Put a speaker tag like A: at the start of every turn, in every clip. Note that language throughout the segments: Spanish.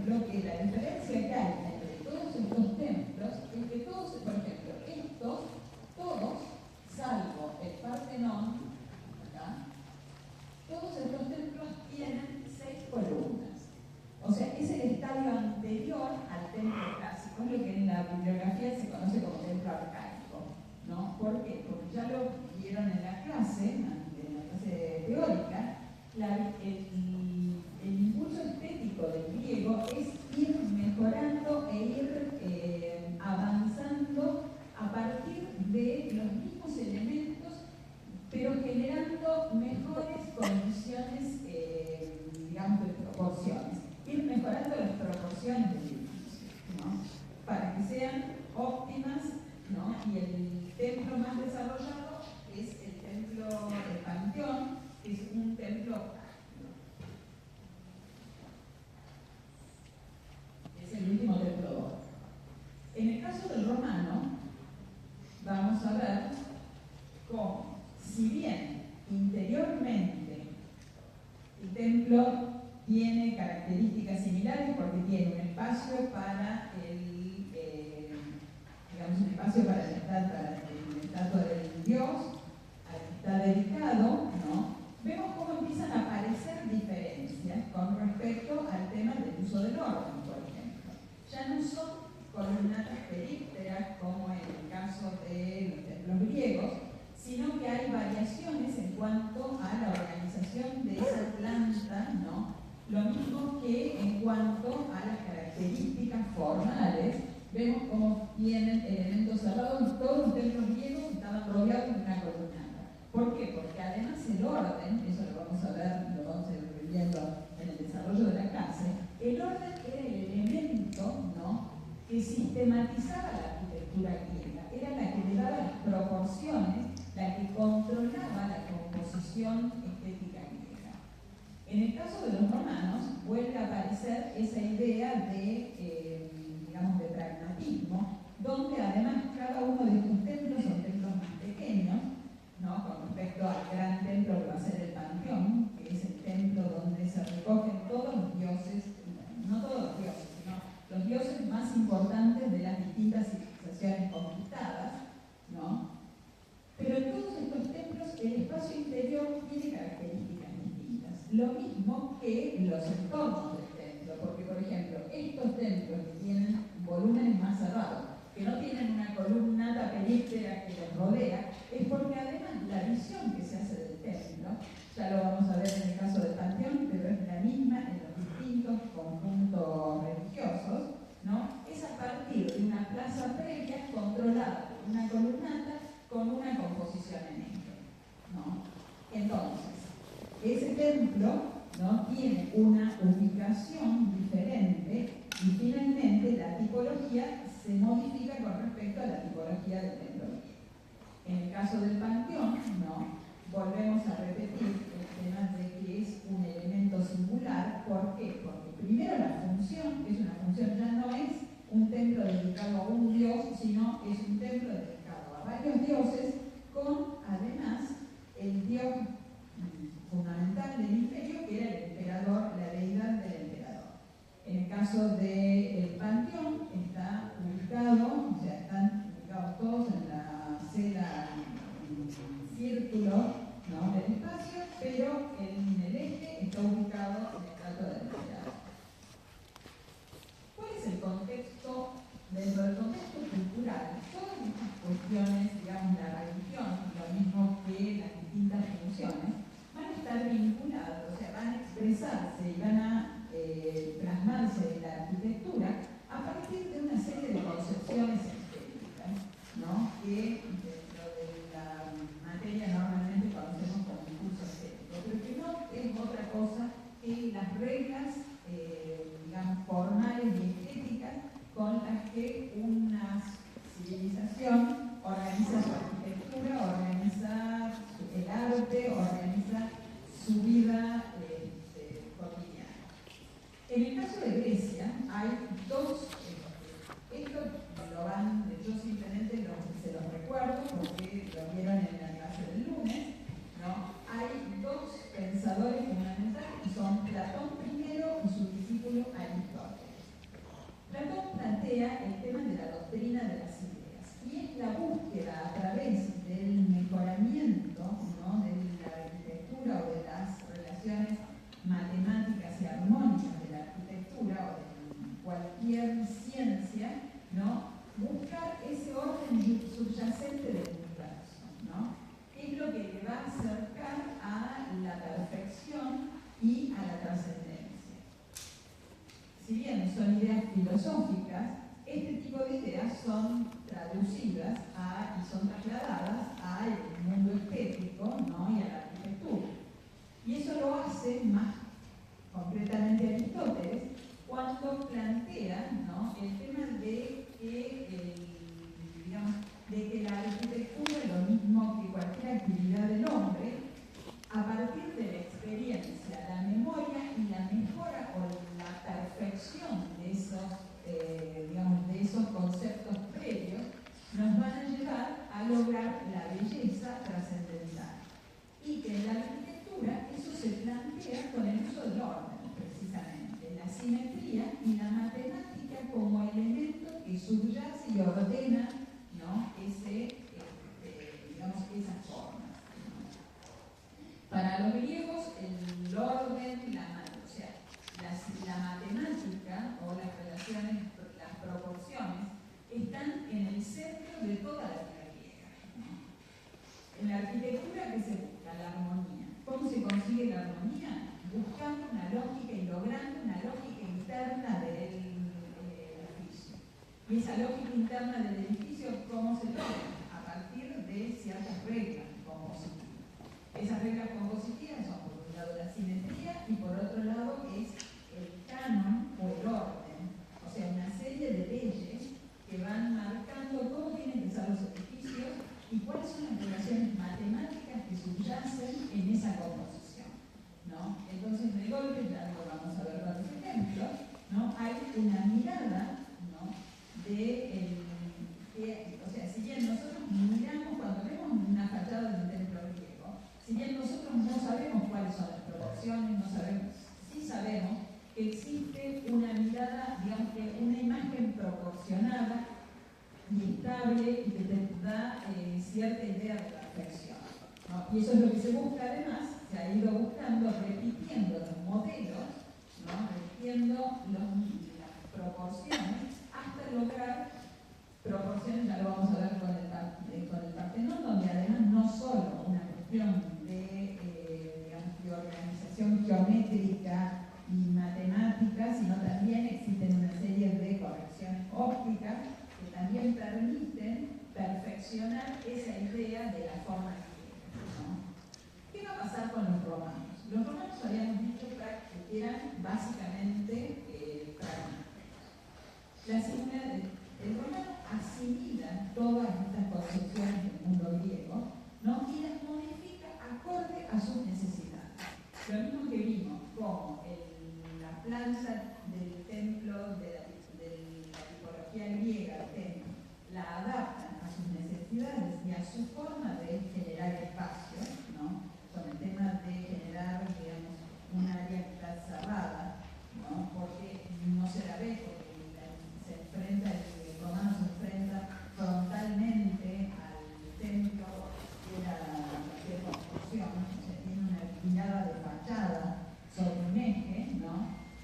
A: ejemplo, que la diferencia que hay entre todos estos templos es que todos, por ejemplo, estos, todos, salvo el Partenón, acá, todos estos templos tienen 6 columnas. O sea, es el estadio anterior al templo clásico, es lo que en la bibliografía se conoce como templo arcaico, ¿no? ¿Por qué? Porque ya lo vieron en la clase teórica, el impulso estético del griego es ir mejorando e ir avanzando a partir de los mismos elementos, pero generando mejores condiciones, digamos, de proporciones. Ir mejorando las proporciones del edificio, ¿no? Para que sean óptimas, ¿no? Y el templo más desarrollado es el templo del Panteón, que es un templo, es el último templo dórico. En el caso del romano, vamos a ver cómo, si bien interiormente el templo tiene características similares porque tiene un espacio para digamos, un espacio para la estatua del dios, al que está dedicado, ¿no? Vemos cómo empiezan a aparecer diferencias con respecto al tema del uso del orden, por ejemplo. Ya no son columnatas perípteras como en el caso de los templos griegos, sino que hay variaciones en cuanto a la organización de esa planta, ¿no? Lo mismo que en cuanto a las características formales. Vemos cómo tienen elementos cerrados y todos los templos griegos estaban rodeados de una columnata. ¿Por qué? Porque además el orden, eso lo vamos a ver, lo vamos a ir viendo en el desarrollo de la clase, el orden era el elemento, ¿no?, que sistematizaba la arquitectura griega, era la que le daba las proporciones, la que controlaba la composición estética griega. En el caso de los romanos, vuelve a aparecer esa idea de, digamos, de pragmatismo, donde además cada uno de estos templos son templos más pequeños, ¿no?, con respecto al gran templo que va a ser el Panteón, que es el templo donde se recogen todos los dioses, no todos los dioses, sino los dioses más importantes de las distintas civilizaciones conquistadas, ¿no? Pero en todos estos templos el espacio interior tiene características distintas. Lo mismo que en los entornos del templo, porque por ejemplo, estos templos que tienen volúmenes más cerrados, que no tienen una columnata períptera que los rodea, es porque además la visión que se hace del templo, ya lo vamos a ver en el caso del Panteón, pero es la misma en los distintos conjuntos religiosos, ¿no? Es a partir de una plaza previa controlada por una columnata con una composición en eje, ¿no? Entonces, ese templo, ¿no?, tiene una ubicación diferente y finalmente la tipología se modifica con respecto a la tipología del templo griego. En el caso del Panteón, ¿no?, volvemos a repetir el tema de que es un elemento singular. ¿Por qué? Porque primero la función, que es una función, ya no es un templo dedicado a un dios, sino es un templo dedicado a varios dioses, con además el dios fundamental del imperio, que era el emperador, la deidad del emperador. En el caso del Panteón está ubicado, o sea, están ubicados todos en la celda en círculo, ¿no?, del espacio, pero en el eje está ubicado la estatua del emperador. ¿Cuál es el contexto? Dentro del contexto cultural, todas estas cuestiones, digamos, la religión, lo mismo que las distintas funciones, van a estar vinculadas, o sea, van a expresarse y van a plasmarse en la arquitectura a partir de una serie de concepciones estéticas, ¿no?, que dentro de la materia normalmente conocemos como impulso estético, pero que no es otra cosa que las reglas, digamos, formales y estéticas con las que una civilización organiza su arquitectura, organiza el arte, organiza su vida cotidiana. En el caso de Grecia hay dos, esto lo van, yo simplemente se los recuerdo porque lo vieron en la clase del lunes, ¿no? Hay dos pensadores fundamentales que son Platón primero y su discípulo Aristóteles. si bien son ideas filosóficas, este tipo de ideas son traducidas y son trasladadas al mundo estético, ¿no? Y a la arquitectura. Y eso lo hace más concretamente Aristóteles cuando plantea, ¿no?, el tema de que, de que la arquitectura es lo mismo que cualquier actividad del hombre, a partir de la experiencia, la memoria y la mejora o la perfección de esos conceptos previos, nos van a llevar a lograr la belleza trascendental. Y que en la arquitectura eso se plantea con el uso del orden, precisamente, la simetría y la matemática como elemento que subyace y ordena, ¿no?, esas formas. Para los griegos, el orden, la matemática o las relaciones, las proporciones, están en el centro de toda la vida griega, ¿no? En la arquitectura, ¿qué se busca? La armonía. ¿Cómo se consigue la armonía? Buscando una lógica y logrando una lógica interna del edificio. Y esa lógica interna del edificio, ¿cómo se logra? A partir de ciertas reglas compositivas. Esas reglas compositivas son, por un lado, la simetría y por otro lado es el canon o el orden, o sea, una serie de leyes que van marcando cómo tienen que ser los edificios y cuáles son las relaciones matemáticas que subyacen en esa composición, ¿no? Entonces, de golpe, ya lo vamos a ver con los ejemplos, ¿no? Hay una mirada, ¿no?, o sea, si bien nosotros miramos, cuando vemos una fachada de un templo griego, si bien nosotros no sabemos cuáles son las proporciones, sí sabemos que existe una mirada, digamos que una imagen proporcionada y estable y que te da cierta idea de perfección, ¿no? Y eso es lo que se busca, además, se ha ido buscando, repitiendo los modelos, ¿no?, repitiendo las proporciones hasta lograr proporciones, ya lo vamos a ver con el Partenón, donde además no solo una cuestión de organización geométrica y matemática, sino también existen una serie de correcciones ópticas que también permiten perfeccionar esa idea de la forma griega, ¿no? ¿Qué va a pasar con los romanos? Los romanos habíamos dicho que eran básicamente pragmáticos. El romano asimila todas estas concepciones del mundo griego, ¿no?, y las modifica acorde a sus necesidades. Lo mismo que vimos como la planta del templo, de la tipología griega del templo, la adaptan a sus necesidades y a su forma de generar espacio, ¿no?, con el tema de generar, digamos, un área que está cerrada, ¿no?, porque no se la ve, porque el romano se enfrenta frontalmente al templo de construcción, o sea, tiene una mirada de fachada sobre un eje, ¿no?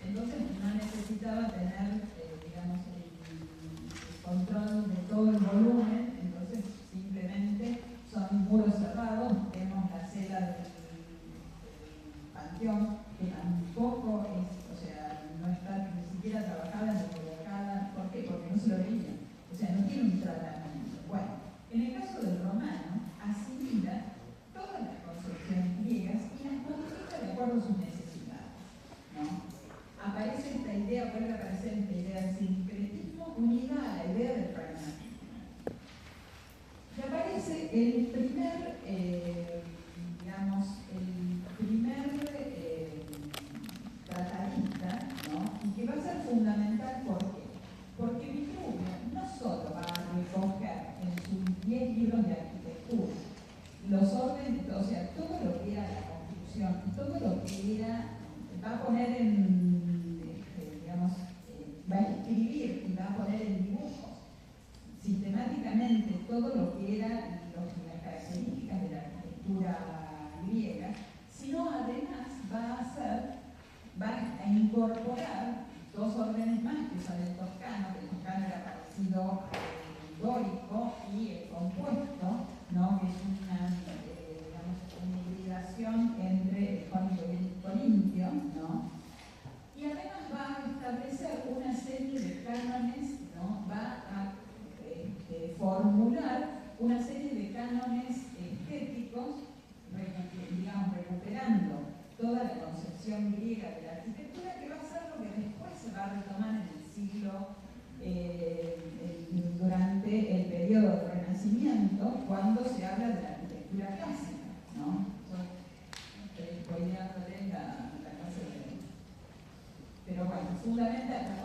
A: Entonces no necesitaba tener, el control de todo el volumen, entonces simplemente son muros cerrados. Vemos la cela del panteón, que tampoco es, o sea, no está ni siquiera trabajada ni colocada. ¿Por qué? Porque no se lo veía. O sea, no tiene un tratamiento. Bueno, en el caso del romano, asimila todas las concepciones griegas y las modifica de acuerdo a sus necesidades, ¿no? Aparece esta idea, vuelve a aparecer esta idea del sincretismo unida a la idea del pragmatismo. Y aparece el primer tratadista, ¿no?, y que va a ser fundamental. ¿Por qué? Porque Vitruvio no solo va a recoger en sus 10 libros de arquitectura los órdenes, o sea, todo lo que era la construcción, todo lo que era, va a poner va a escribir y va a poner en dibujos sistemáticamente todo lo que era las características de la arquitectura griega, sino además va a incorporar dos órdenes más, que son el toscano, que el toscano era parecido al dórico, y el compuesto, ¿no?, que es una hibridación entre el jónico y el corintio, ¿no? Y además va a establecer cánones, ¿no? Va a formular una serie de cánones estéticos, digamos, recuperando toda la concepción griega de la arquitectura, que va a ser lo que después se va a retomar en el siglo, durante el periodo del Renacimiento, cuando se habla de la arquitectura clásica, ¿no? Estoy spoileándole la clase de... Pero bueno, fundamentalmente,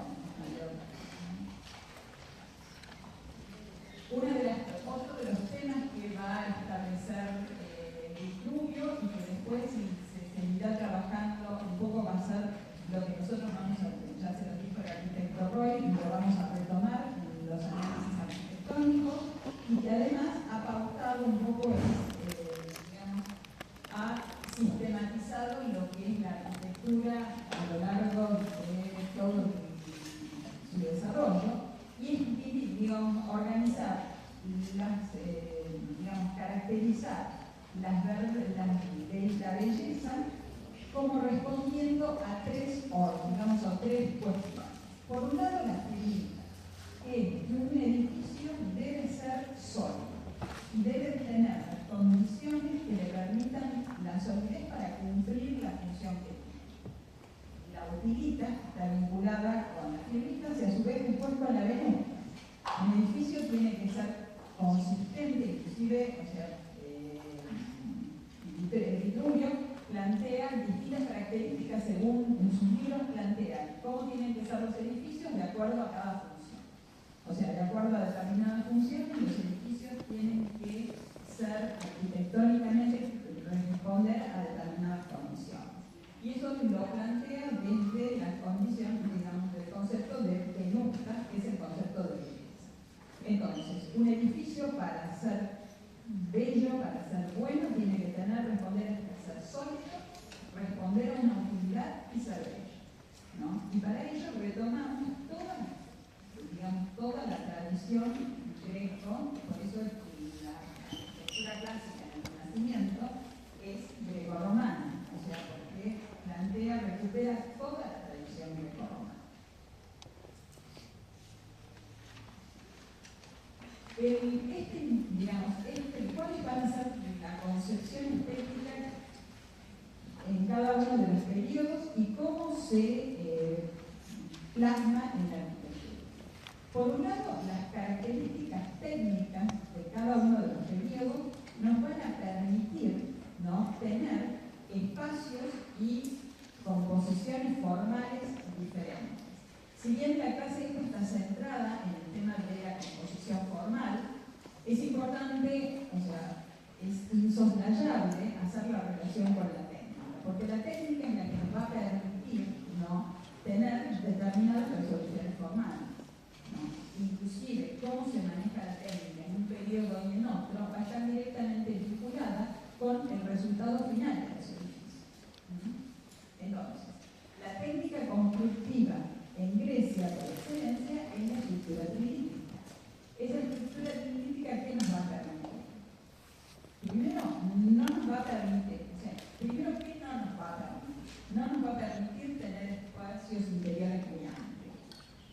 A: otro de los temas que va a establecer Vitruvio y que después se seguirá trabajando un poco va a ser lo que nosotros vamos a, ya se lo dijo el arquitecto Roy, y lo vamos a retomar en los análisis arquitectónicos, y que además ha pautado un poco, digamos, ha sistematizado lo que es la arquitectura a lo largo de todo su desarrollo, y es, digamos, organizar caracterizar la belleza como respondiendo a tres cuestiones. Por un lado, la técnica, que un edificio debe ser sólido y debe tener las condiciones que le permitan la solidez para cumplir la función que tiene. La utilita está vinculada con las fiebritas y a su vez después con la venusta. Un edificio tiene que ser consistente, inclusive, o sea, Vitruvio plantea distintas características según en sus libros plantea cómo tienen que ser los edificios de acuerdo a cada función. O sea, de acuerdo a determinada función, los edificios tienen que ser arquitectónicamente responder a determinadas condiciones. Y eso lo plantea desde las condiciones, digamos, del concepto de venusta, que es el concepto de belleza. Entonces, un edificio para ser bello, para ser bueno, tiene que responder a ser sólido, responder a una utilidad y ser bello, ¿no? Y para ello retomamos toda la tradición greco, por eso la arquitectura clásica en el Renacimiento es grecorromana, o sea, porque recupera toda la tradición grecorromana. ¿Cuáles van a ser la concepción estética en cada uno de los periodos y cómo se plasma en la arquitectura? Por un lado, las características técnicas de cada uno de los periodos nos van a permitir, ¿no?, tener espacios y composiciones formales diferentes. Si bien la clase está centrada en el tema de la composición formal, es importante, o sea, es insoslayable hacer la relación con la técnica, porque la técnica es la que nos va a permitir, ¿no?, tener determinadas resoluciones formales, ¿no? Inclusive cómo se maneja la técnica en un periodo y en otro va a estar directamente vinculada con el resultado final de los edificios. Entonces, la técnica constructiva en Grecia, por excelencia, es la estructura trilítica. Esa estructura trilítica, ¿qué nos va a permitir? Primero, no nos va a permitir, primero, ¿qué no nos va a permitir? No nos va a permitir tener espacios interiores muy amplios.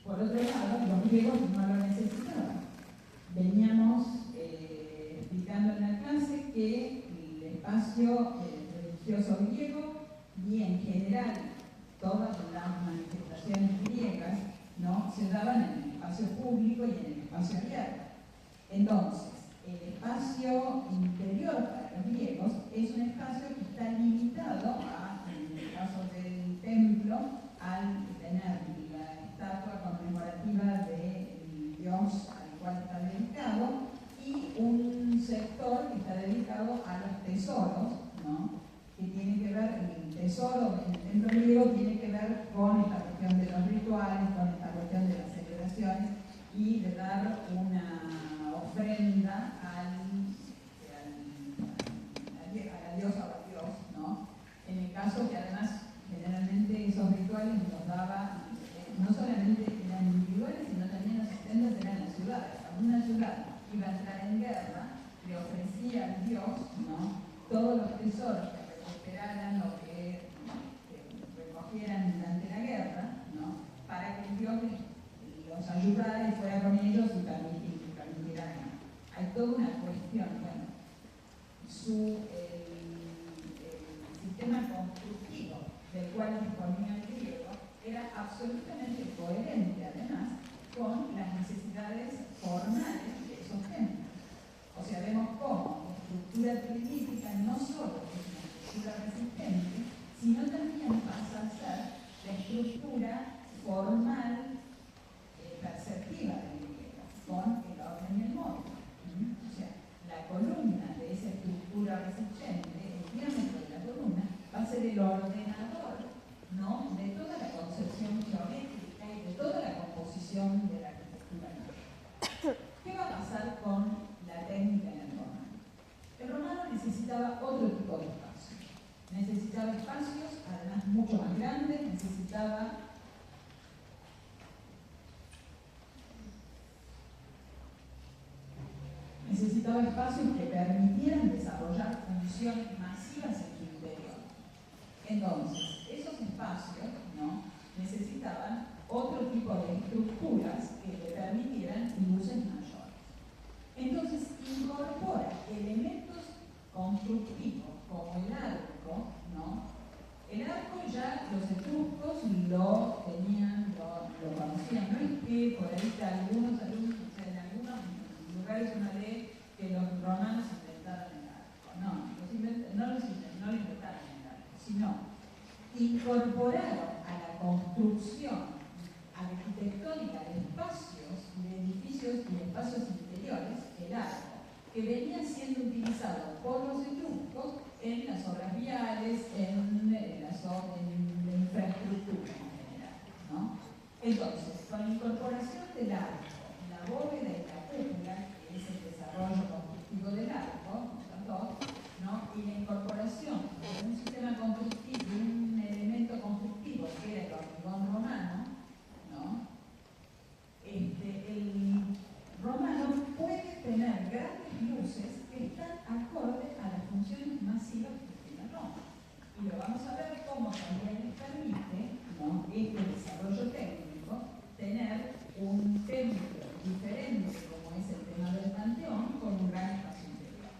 A: Por otro lado, los griegos no lo necesitaban. Veníamos explicando en la clase que el espacio religioso griego y en general todas las manifestaciones griegas, ¿no?, se daban en el espacio público y en el espacio abierto. Entonces, el espacio interior para los griegos es un espacio que está limitado a, en el caso del templo, al tener la estatua conmemorativa del dios al cual está dedicado y un sector que está dedicado a los tesoros, ¿no?, que tiene que ver, el tesoro en el templo griego tiene que ver con esta cuestión de los rituales, con esta cuestión de las celebraciones y de dar una ofrenda a la diosa o al ayudara y fuera con ellos y permitirá que no. Hay toda una cuestión, bueno, el sistema constructivo del cual disponía el griego era absolutamente coherente, además, con las necesidades formales de esos templos. O sea, vemos cómo la estructura trilítica no solo es una estructura resistente, sino también pasa a ser la estructura formal perceptiva del griego, con el orden y el módulo. O sea, la columna de esa estructura resistente, el diámetro de la columna, va a ser el ordenador, ¿no?, de toda la concepción geométrica y de toda la composición de la arquitectura. ¿Qué va a pasar con la técnica en el romano? El romano necesitaba otro tipo de espacio. Necesitaba espacios, además, mucho más grandes, necesitaba espacios que permitieran desarrollar funciones masivas en su interior. Entonces, esos espacios, ¿no?, necesitaban otro tipo de estructuras que le permitieran luces mayores. Entonces, incorpora elementos constructivos como el arco, ¿no? El arco ya los etruscos lo tenían, lo conocían. No es que por ahí que algunos alumnos, o sea, en algunos lugares uno lee que los romanos inventaron el arco. No, no lo inventaron el arco, sino incorporaron a la construcción arquitectónica de espacios, de edificios y espacios interiores, el arco, que venía siendo utilizado por los etruscos en las obras viales, en la infraestructura en general, ¿no? Entonces, con la incorporación del arco, la bóveda y la cúpula, que es el desarrollo constructivo del arco, son dos, ¿no?, y la incorporación de un sistema constructivo, un elemento constructivo que era el hormigón romano, ¿no?, el romano puede tener grandes luces que están acorde a las funciones masivas que tiene Roma. Y lo vamos a ver cómo también les permite, ¿no?, este desarrollo técnico, tener un templo diferente como es el tema del Panteón, con un gran espacio interior.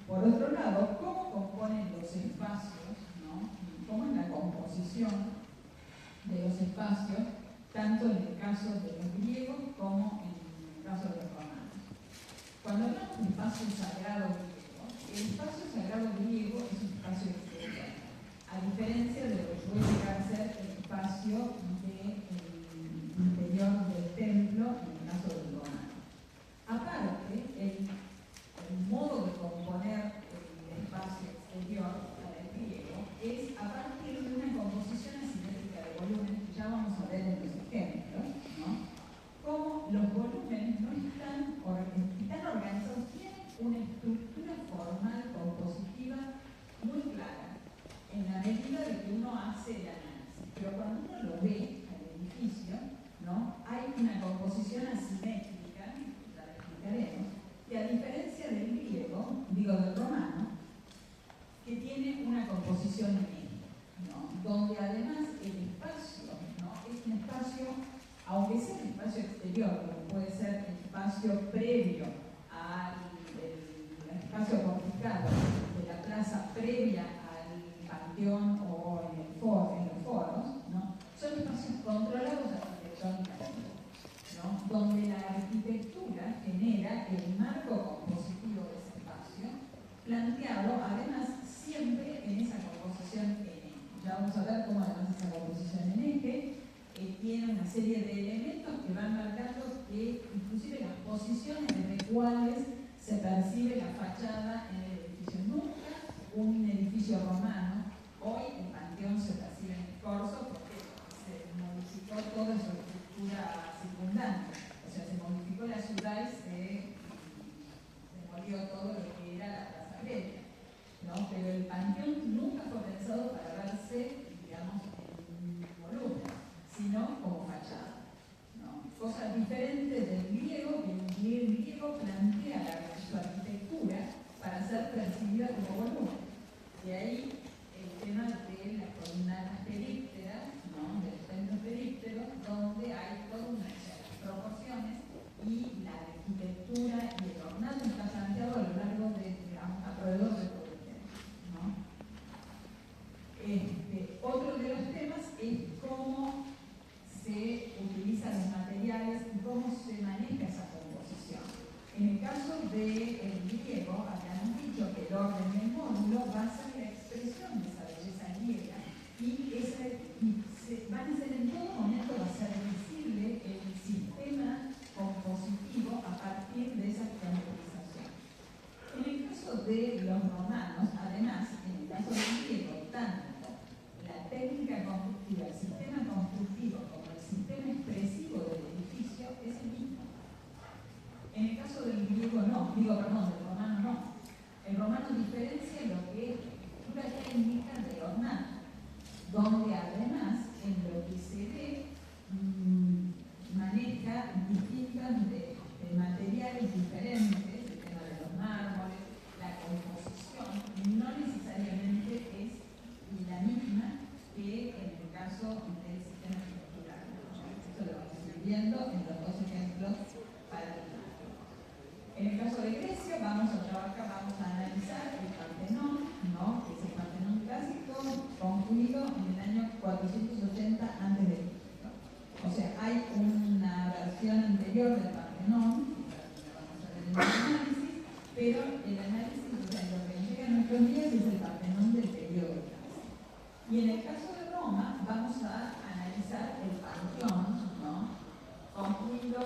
A: Por otro lado, ¿cómo componen los espacios, ¿no?, cómo es la composición de los espacios, tanto en el caso de los griegos como en el caso de los romanos? Cuando hablamos de espacio sagrado griego, el espacio sagrado griego es un espacio exterior, a diferencia de lo que puede llegar a ser el espacio del interior del templo en el caso del romano. Aparte, el modo de componer el espacio exterior para el griego es a partir de una composición asimétrica de volúmenes, que ya vamos a ver en los ejemplos, ¿no?, cómo los volúmenes no están organizados, tienen una estructura formal compositiva muy clara, en la medida de que uno hace el análisis. Pero cuando uno lo ve al edificio, ¿no?, hay una composición asimétrica, ya la explicaremos, que a diferencia del griego, del romano, que tiene una composición en eje, ¿no?, donde además el espacio, ¿no?, es un espacio, aunque sea un espacio exterior, como puede ser el espacio previo al espacio porticado de la plaza previa al panteón o en los foros, ¿no?, son espacios controlados arquitectónicamente, ¿no?, donde la arquitectura genera el marco compositivo de ese espacio, planteado además siempre en esa composición en eje. Ya vamos a ver cómo además esa composición en eje tiene una serie de elementos que van marcando que inclusive las posiciones desde cuales se percibe la fachada en el edificio. Nunca un edificio romano, hoy el panteón se percibe en el corso porque se modificó toda su estructura circundante, o sea, se modificó la ciudad y se demolió todo lo que era la plaza previa, ¿no? Pero el panteón nunca fue pensado para verse, digamos, en volumen, sino como fachada, ¿no? Cosas diferentes del griego, que el griego plantea su arquitectura para ser percibida como volumen. De ahí el tema de las columnas perípteras, ¿no?, de los templos perípteros, donde hay toda una viendo en los dos ejemplos paradigmáticos. En el caso de Grecia vamos a analizar el Partenón, ¿no? Que es el Partenón clásico, concluido en el año 480 a.C. O sea, hay una versión anterior del Partenón, vamos a ver el análisis, pero el análisis, o sea, lo que llega a nuestros días es el Partenón del periodo clásico. Y en el caso de Roma vamos a analizar el Panteón, ¿no? Concluido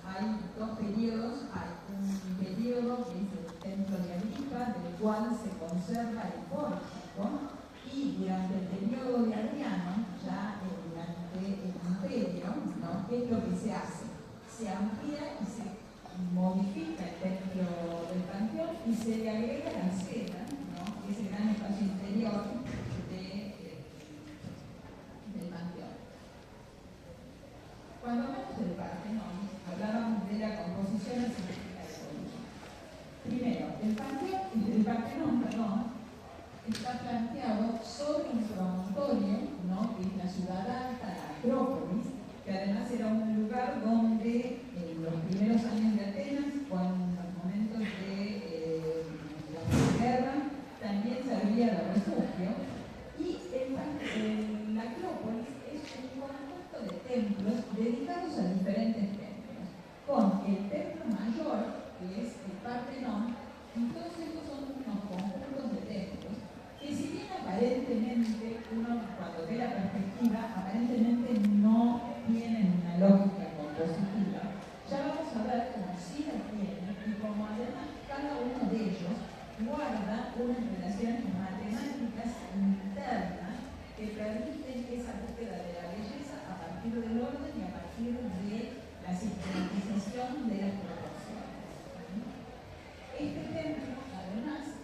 A: hay dos periodos, hay un periodo que es el templo de Agripa, del cual se conserva el pórtico, y durante el periodo de Adriano, ya durante el imperio, ¿no? ¿Qué es lo que se hace? Se amplía y se modifica el templo del Panteón y se le agrega la cera, ¿no? Ese gran espacio interior del Panteón. Cuando hablamos del Partenón, hablábamos de la composición asimmétrica de Colonia. Primero, el Partenón, está planteado sobre un promontorio, ¿no? Que es la ciudad alta, la Acrópolis, que además era un lugar donde en los primeros años de Atenas, con los momentos de la guerra, también servía de refugio. Y la Acrópolis es un conjunto de templos dedicados a diferentes templos, con el templo mayor, que es el Partenón, y todos estos son unos conjuntos de templos que, si bien aparentemente, uno cuando ve la perspectiva, aparentemente no tienen una lógica compositiva, ya vamos a ver cómo sí la tienen y cómo además cada uno de ellos guarda unas relaciones matemáticas internas que permiten esa búsqueda de la belleza a partir del orden y a partir de la sistematización de las proporciones. Este templo, además,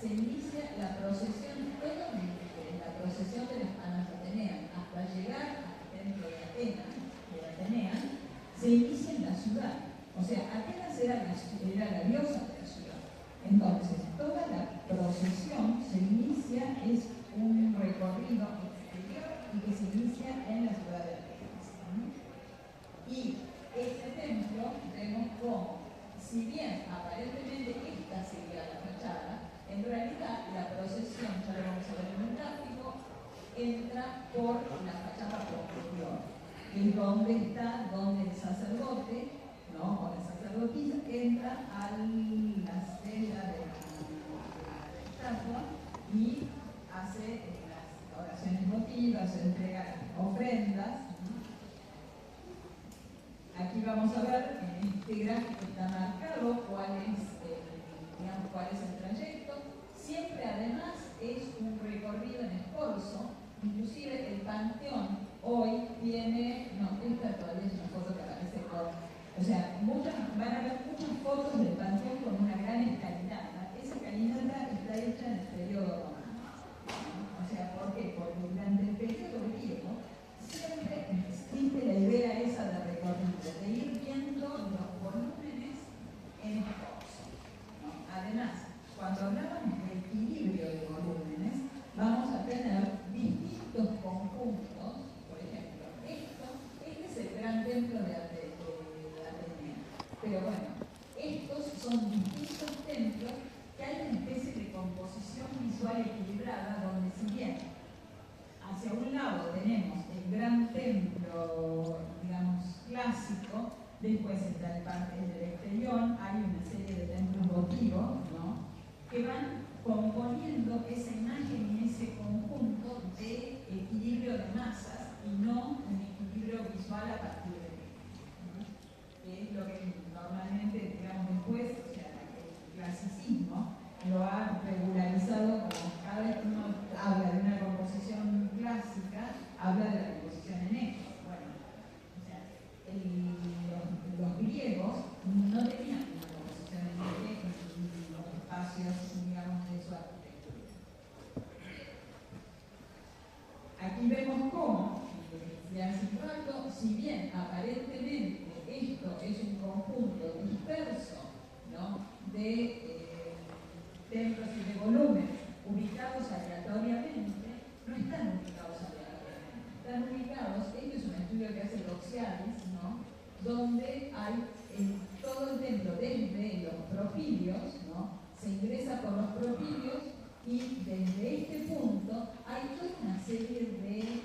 A: se inicia la procesión, la procesión de las Panas Ateneas, hasta llegar al templo de Atenea, se inicia en la ciudad. O sea, Atenas era la diosa de la ciudad. Entonces, toda la procesión se inicia, es un recorrido exterior y que se inicia en la ciudad de Atenas. Y este templo, vemos cómo, si bien aparentemente esta sería la fachada, en realidad la procesión, ya lo vamos a ver en un gráfico, entra por la fachada posterior, que es donde el sacerdote, ¿no? O la sacerdotisa entra a la celda de la estatua y hace las oraciones votivas, entrega las ofrendas. Aquí vamos a ver, en este gráfico está marcado cuál es el trayecto. Siempre además es un recorrido en escorzo, inclusive el Panteón hoy tiene, esta todavía es una foto que aparece con, o sea, van a ver muchas fotos del Panteón con una gran escalinata. Esa escalinata está hecha en el periodo romano. O sea, ¿por qué? Porque durante el periodo griego siempre existe la idea esa de recorrido, de ir viendo los volúmenes en escorzo, ¿no? Además, cuando hablamos de equilibrio de volúmenes, vamos a tener distintos conjuntos. Por ejemplo, este es el gran templo de Atenea. Pero bueno, estos son distintos templos que hay una especie de composición visual equilibrada, donde si bien hacia un lado tenemos el gran templo, digamos, clásico, después está el del Estelión, hay una serie de templos votivos, ¿no? Que van componiendo esa imagen y ese conjunto de equilibrio de masas y no un equilibrio visual a partir de ellos, ¿no? Que es lo que normalmente, digamos, después, o sea, el clasicismo lo ha regularizado, como cada vez que uno habla de una composición clásica, habla de la composición en ejes. Bueno, o sea, los griegos no tenían una composición en ejes en los espacios, digamos, de su arquitectura. Aquí vemos cómo, de hace un rato, si bien aparentemente esto es un conjunto disperso, ¿no? De templos y de volúmenes ubicados aleatoriamente, no están ubicados aleatoriamente. Están ubicados, este es un estudio que hace el sociales, ¿no? Donde hay todo el templo desde los propilios, ¿no? Se ingresa por los propilios y desde este punto hay toda una serie de,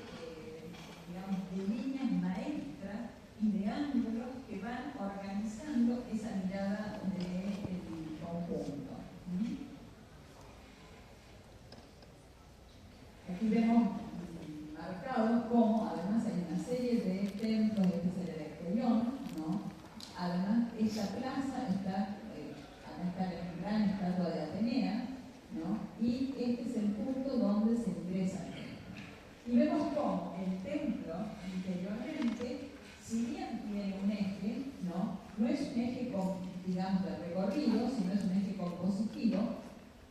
A: digamos, de líneas maestras y de ángulos que van organizando esa mirada del conjunto. Aquí vemos marcados cómo además hay una serie de templos, este es el Electroión, ¿no? Además, esta plaza está, acá está la gran estatua de Atenea, ¿no? Y este es el punto donde se ingresa al templo. Y vemos cómo el templo interiormente, si bien tiene un eje, no es un eje con, digamos, de recorrido, sino es un eje compositivo,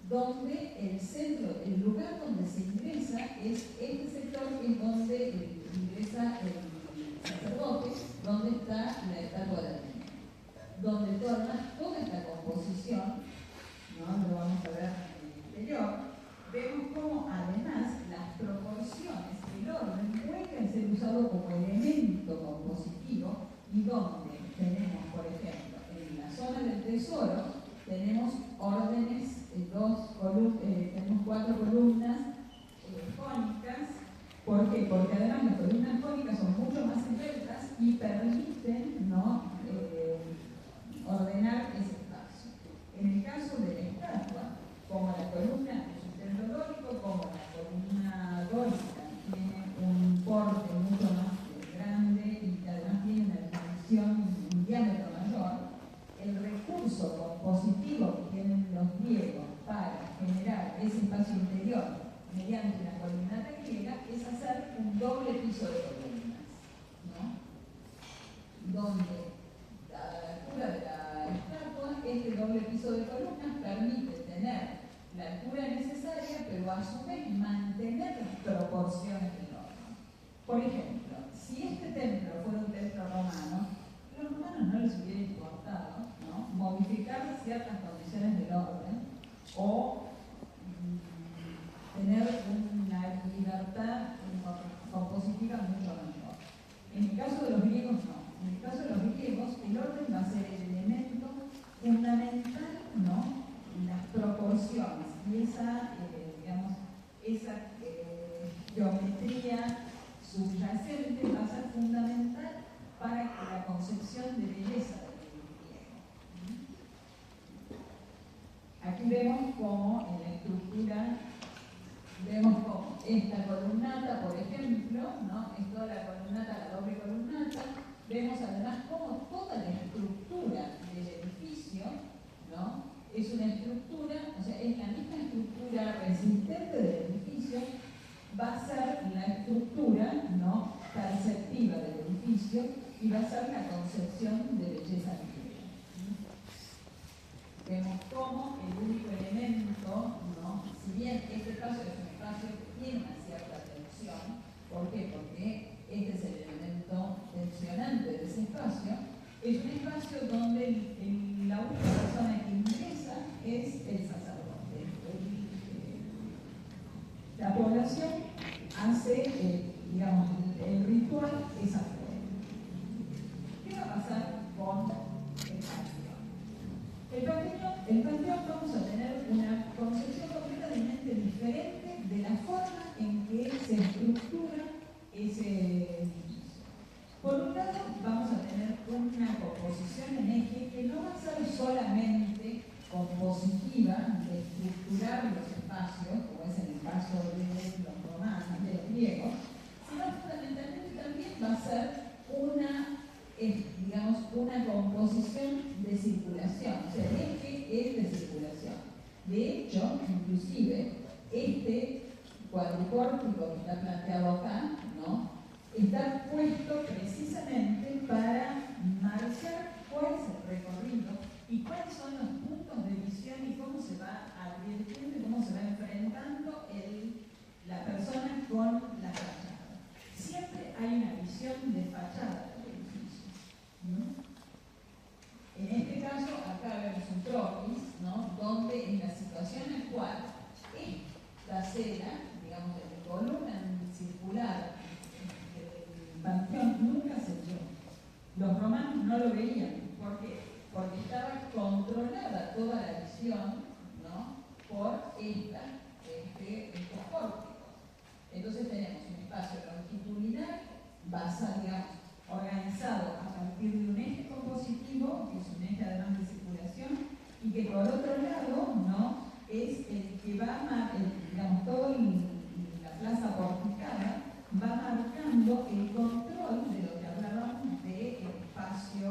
A: donde el centro, el lugar donde se ingresa es este sector, que es donde ingresa el sacerdote, donde está la estatua de Atenea, donde toda esta composición, ¿no? Lo vamos a ver en el interior, vemos cómo además las proporciones, el orden puede ser usado como elemento compositivo y donde tenemos, por ejemplo, en la zona del tesoro, tenemos órdenes, tenemos 4 columnas jónicas. ¿Por qué? Porque además las columnas jónicas son mucho más esbeltas y permiten, ¿no? Ordenar ese espacio. En el caso de la estatua, como la columna es un templo dórico, como la columna dórica tiene un porte mucho más grande y además tiene una dimensión, un diámetro mayor, el recurso compositivo que tienen los griegos para generar ese espacio interior mediante una columnata griega es hacer un doble piso de columnas, ¿no? Donde a la altura de la estatua, este doble piso de columnas permite tener la altura necesaria, pero a su vez mantener las proporciones del orden. Por ejemplo, si este templo fuera un templo romano, a los romanos no les hubiera importado, ¿no? Modificar ciertas condiciones del orden o tener una libertad compositiva mucho mayor. En el caso de los griegos no. En el caso de los griegos el orden va a ser el elemento fundamental, ¿no? Las proporciones y esa, digamos, esa geometría subyacente va a ser fundamental para la concepción de belleza del griego. Aquí vemos cómo en la estructura, vemos cómo esta columnata, por ejemplo, ¿no? Es toda la columnata, la doble columnata. Vemos además cómo toda la estructura del edificio, ¿no? Es una estructura, o sea, es la misma estructura resistente del edificio, va a ser la estructura, ¿no? Perceptiva del edificio y va a ser la concepción de belleza griega. Vemos cómo el único elemento, ¿no? Si bien este espacio es un espacio que tiene una cierta tensión, ¿por qué? Porque este es el elemento tensionante de ese espacio, es un espacio donde la única persona que ingresa es el sacerdote. La población hace, digamos, el ritual es afuera. ¿Qué va a pasar con el panteón? El panteón vamos a tener una concepción completamente diferente de la forma en que se estructura ese edificio. Por un lado, vamos a tener una composición en eje que no va a ser solamente compositiva de estructurar los espacios, como es en el caso de los romanos, de los griegos, sino fundamentalmente también va a ser digamos, una composición de circulación, o sea, el eje es de circulación. De hecho, inclusive, este cuadripórtico que está planteado acá, ¿no? Está puesto precisamente para marcar cuál es el recorrido y cuáles son los puntos de visión y cómo se va advirtiendo y cómo se va enfrentando la persona con la fachada. Siempre hay una visión de fachada del edificio, ¿no? En este caso, acá vemos un croquis, ¿no? Donde en la situación actual esta cera, digamos, el volumen circular del panteón nunca se dio. Los romanos no lo veían. ¿Por qué? Porque estaba controlada toda la visión, ¿no?, por estos pórticos. Entonces tenemos un espacio longitudinal basado, digamos, organizado a partir de un eje compositivo, que es un eje además de circulación, y que por otro lado, ¿no?, es el que va, digamos, toda la plaza porticada va marcando el control de lo que hablábamos del espacio,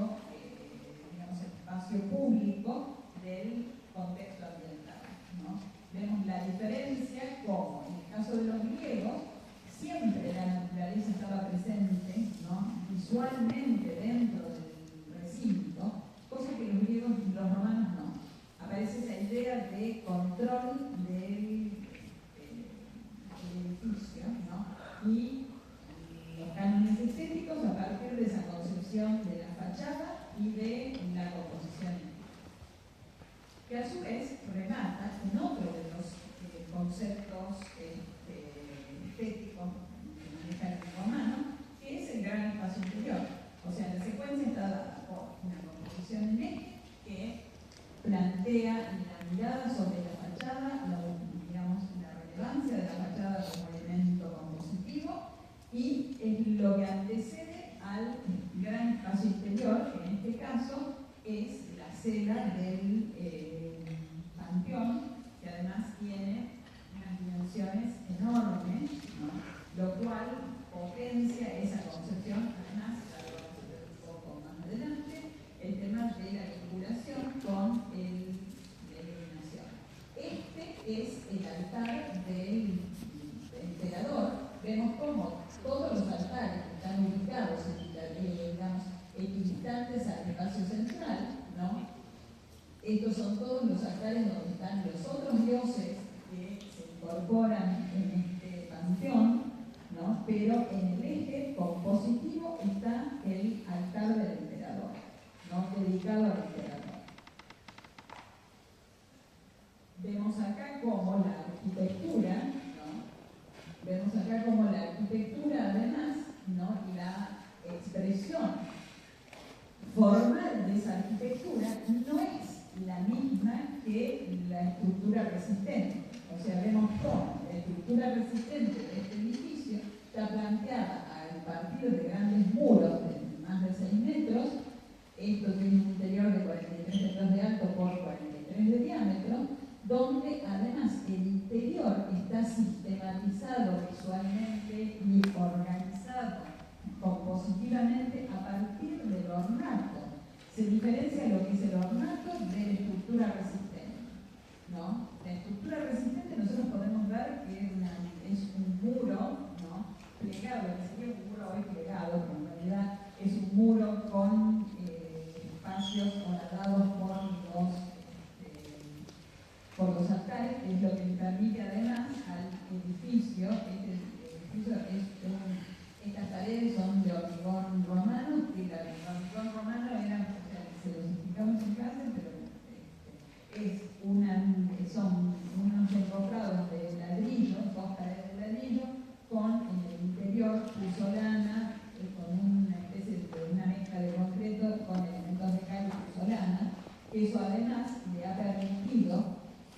A: digamos, el espacio público del contexto ambiental, ¿no? Vemos la diferencia como en el caso de los griegos siempre la naturaleza estaba presente, ¿no?, visualmente dentro del recinto, cosa que los griegos y los romanos no. Aparece esa idea de control del edificio, ¿no?, y los cánones estéticos a partir de esa concepción de la fachada y de la composición, que a su vez remata en otro de los conceptos estéticos que maneja el romano, que es el gran espacio interior. O sea, la secuencia está dada por una composición en eje que plantea la mirada sobre la fachada, digamos, la relevancia de la fachada como elemento compositivo, y es lo que antecede al gran espacio interior, que en este caso es la cela del Panteón, que además tiene unas dimensiones enormes, ¿no?, lo cual potencia esa concepción. Además, ya lo vamos a ver un poco más adelante, el tema de la vinculación con la iluminación. Este es el altar del emperador. Vemos cómo todos los altares que están ubicados, digamos, equidistantes al espacio central, ¿no? Estos son todos los altares donde están los otros dioses que se incorporan en este panteón, ¿no? Pero en el eje compositivo está el altar del emperador, ¿no?, dedicado al emperador. Vemos acá como la arquitectura, ¿no?, vemos acá como la arquitectura además, ¿no?, y la expresión formal de esa arquitectura no es la misma que la estructura resistente. O sea, vemos cómo la estructura resistente de este edificio está planteada a partir de grandes muros de más de 6 metros. Esto tiene un interior de 43 metros de alto por 43 de diámetro, donde además el interior está sistematizado visualmente y organizado compositivamente a partir del ornato. Se diferencia lo que es el ornato de la estructura resistente, ¿no? La estructura resistente nosotros podemos ver que es un muro, ¿no?, plegado, que sería un muro hoy plegado, pero en realidad es un muro con espacios horadados por los altares, que es lo que le permite además al edificio. Estas paredes son de hormigón romano, que el hormigón romano era, o sea, se los explicamos en clase, pero son unos encofrados de ladrillo, 2 paredes de ladrillo, con en el interior pusolana, con una especie de una mezcla de concreto con elementos de cal y pusolana. Eso además le ha permitido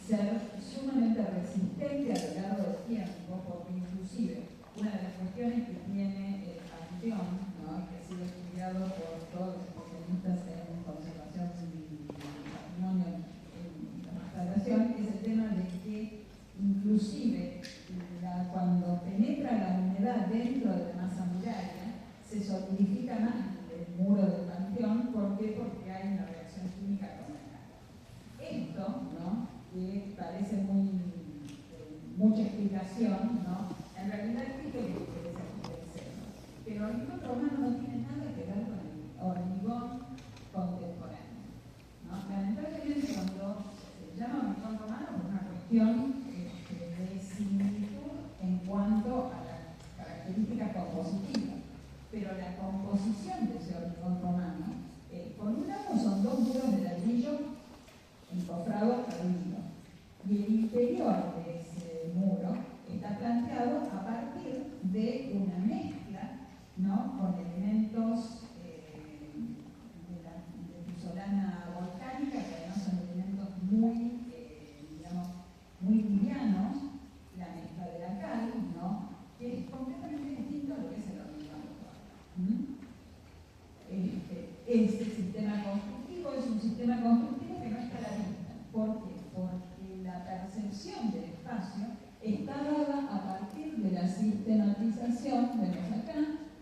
A: ser sumamente resistente a lo largo del tiempo, porque inclusive una de las cuestiones que tiene el panteón, ¿no?, que ha sido estudiado por todos los especialistas en conservación del patrimonio en la restauración, es el tema de que inclusive cuando penetra la humedad dentro de la masa muraria, se solidifica más el muro del panteón. ¿Por qué? Porque hay una reacción química con la cal. Esto, ¿no?, que parece mucha explicación, ¿no?, en realidad es lo que interesa que pero el hormigón romano no tiene nada que ver con el hormigón contemporáneo, ¿no? Lamentablemente, cuando se llama hormigón romano es una cuestión de similitud en cuanto a las características compositivas, pero la composición de ese hormigón romano, por un lado son 2 muros de ladrillo encofrados perdidos, y el interior de ese muro está planteado a partir de una mezcla, ¿no?, con elementos Este sistema constructivo es un sistema constructivo que no está a la vista. ¿Por qué? Porque la percepción del espacio está dada a partir de la sistematización, vemos acá,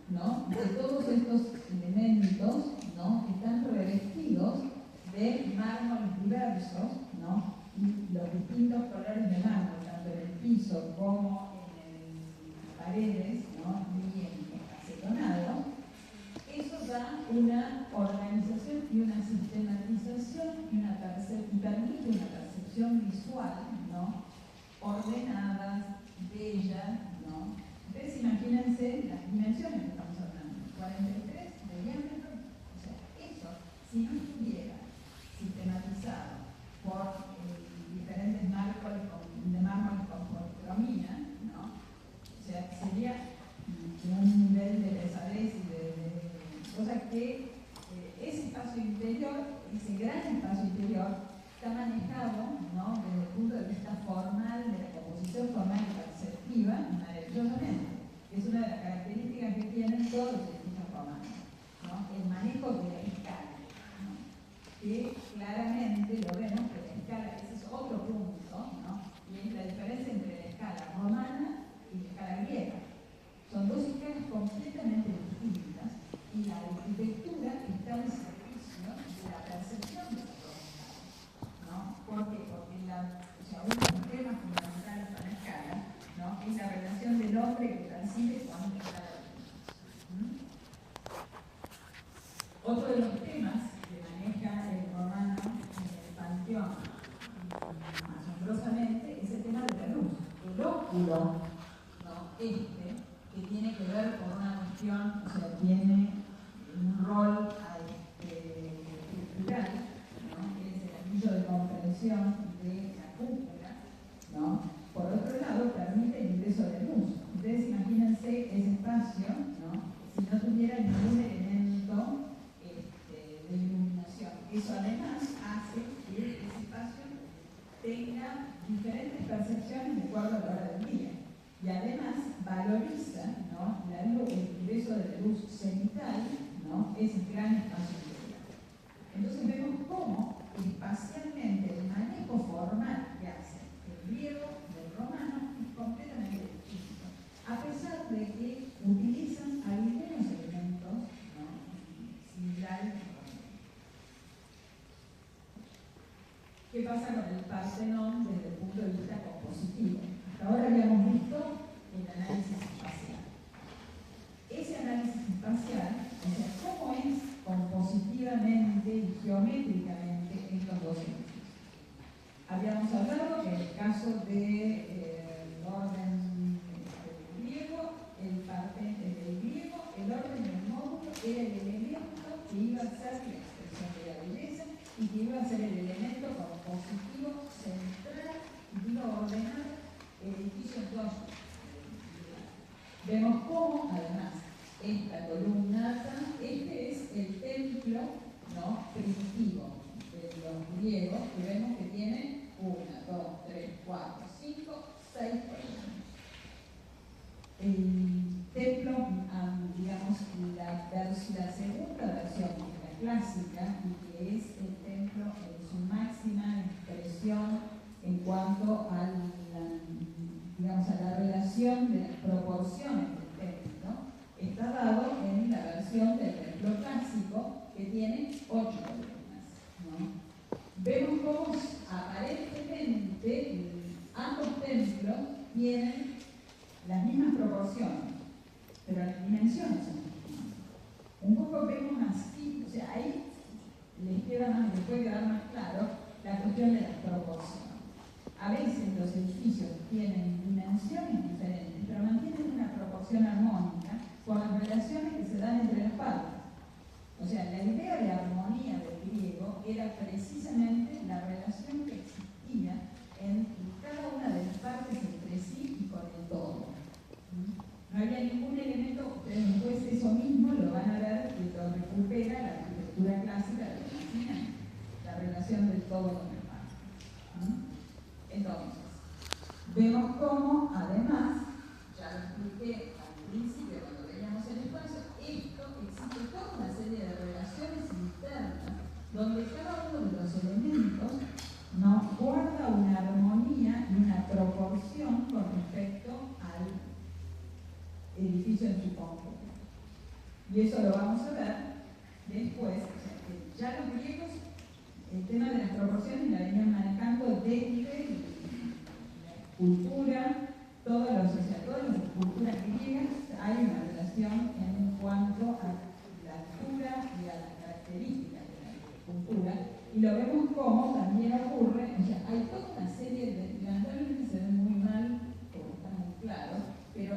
A: ¿no?, de todos estos elementos, ¿no?, que están revestidos de mármoles diversos, ¿no?, y los distintos colores de mármol, tanto en el piso como en las paredes, ¿no?, y en el acetonado. Eso da una organización y una sistematización y permite una percepción visual, ¿no?, ordenadas, bellas, ¿no? Ustedes imagínense las dimensiones que estamos hablando, 43 de diámetro, o sea, eso, si no estuviera sistematizado por diferentes mármoles con policromía, ¿no?, o sea, sería un nivel de pesadez y de cosas que ese espacio interior, ese gran espacio interior, está manejado, ¿no?, desde el punto de vista formal, de la composición formal y perceptiva, maravillosamente. Es una de las características que tienen todos los edificios romanos, ¿no?, el manejo de la escala, ¿no?, que claramente lo vemos que la escala, ese es otro punto, ¿no?, y es la diferencia entre la escala romana y la escala griega. Son dos escalas completamente distintas y la arquitectura está al servicio de la percepción de esas dos escalas, ¿no? ¿Por qué? Porque uno de los temas fundamentales para la escala, ¿no?, es la relación del hombre que percibe con la escala de los. Otro de los temas que maneja el romano en el panteón, asombrosamente, es el tema de la luz. El óculo, ¿no?, que tiene que ver con una cuestión, o sea, tiene un rol estructural, ¿no?, que es el anillo de comprensión de la cúpula, ¿no? Por otro lado, permite el ingreso de luz. Ustedes imagínense ese espacio, ¿no?, si no tuviera ningún elemento de iluminación. Eso además hace que ese espacio tenga diferentes percepciones de acuerdo a la hora del día. Y además valoriza, ¿no?, la luz, el ingreso de la luz cenital, ¿no?, ese gran espacio interior. Entonces vemos cómo espacialmente el manejo formal que hace el griego del romano es completamente distinto, a pesar de que utilizan algunos elementos, ¿no?, similares. ¿Qué pasa con el Partenón desde el punto de vista compositivo? Hasta ahora habíamos visto el análisis espacial. Ese análisis espacial, o sea, cómo es compositivamente y geométricamente estos dos edificios. Habíamos hablado que en el caso del orden griego, el orden del módulo era el elemento que iba a ser la expresión de la belleza y que iba a ser el elemento compositivo central y iba a ordenar el edificio en toda su identidad. Vemos cómo, además, esta columnata, este es el templo, ¿no?, primitivo de los griegos, que vemos que tiene 1, 2, 3, 4, 5, 6 columnas. El templo, digamos, la segunda versión, que es la clásica, y que es el templo en su máxima expresión en cuanto a la relación de las proporciones del templo, está dado en la versión del templo clásico, que tiene 8 columnas, ¿no? Vemos cómo aparentemente ambos templos tienen las mismas proporciones, pero las dimensiones son distintas. Un poco vemos así, o sea, ahí les puede quedar más claro la cuestión de las proporciones. A veces los edificios tienen dimensiones diferentes, pero mantienen una proporción armónica por las relaciones que se dan entre las partes. O sea, la idea de armonía del griego era precisamente la relación que existía en cada una de las partes entre sí y con el todo. No había ningún elemento, ustedes después eso mismo lo van a ver que lo recupera la arquitectura clásica de los Renacimiento, la relación del todo con el parte. Entonces, vemos cómo, además, ya lo expliqué al principio cuando veíamos el espacio, existe toda una serie de relaciones y Y eso lo vamos a ver después. O sea, que ya los griegos, el tema de las proporciones la venían manejando desde la cultura, todas las culturas griegas, hay una relación en cuanto a la altura y a las características de la cultura, y lo vemos como también ocurre, o sea, hay toda una serie de, lamentablemente se ven muy mal, como está muy claro, pero